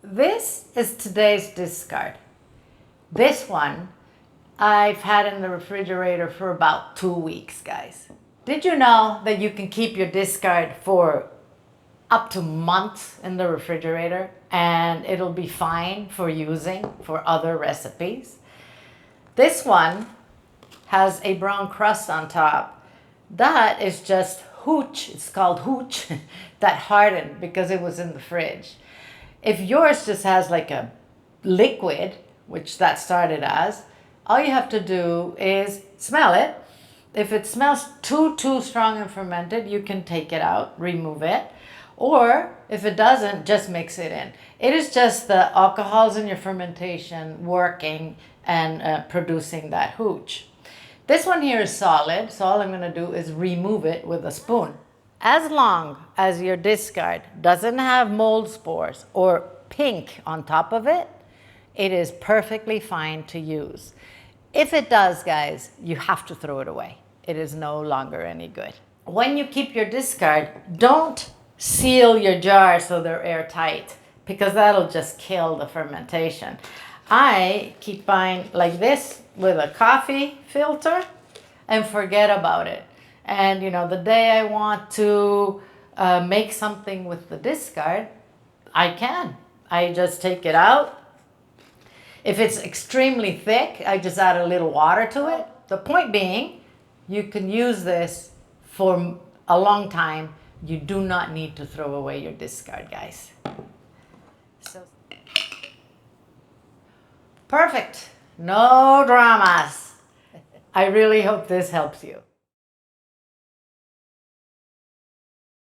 This is today's discard. This one I've had in the refrigerator for about 2 weeks, guys. Did you know that you can keep your discard for up to months in the refrigerator and it'll be fine for using for other recipes? This one has a brown crust on top. That is just hooch. It's called hooch that hardened because it was in the fridge. If yours just has like a liquid, which that started as, all you have to do is smell it. If it smells too strong and fermented, you can take it out, remove it. Or if it doesn't, just mix it in. It is just the alcohols in your fermentation working and producing that hooch. This one here is solid, so all I'm going to do is remove it with a spoon. As long as your discard doesn't have mold spores or pink on top of it, it is perfectly fine to use. If it does, guys, you have to throw it away. It is no longer any good. When you keep your discard, don't seal your jar so they're airtight because that'll just kill the fermentation. I keep mine like this with a coffee filter and forget about it. And you know, the day I want to make something with the discard, I can. I just take it out. If it's extremely thick, I just add a little water to it. The point being, you can use this for a long time. You do not need to throw away your discard, guys. So, perfect. No dramas. I really hope this helps you.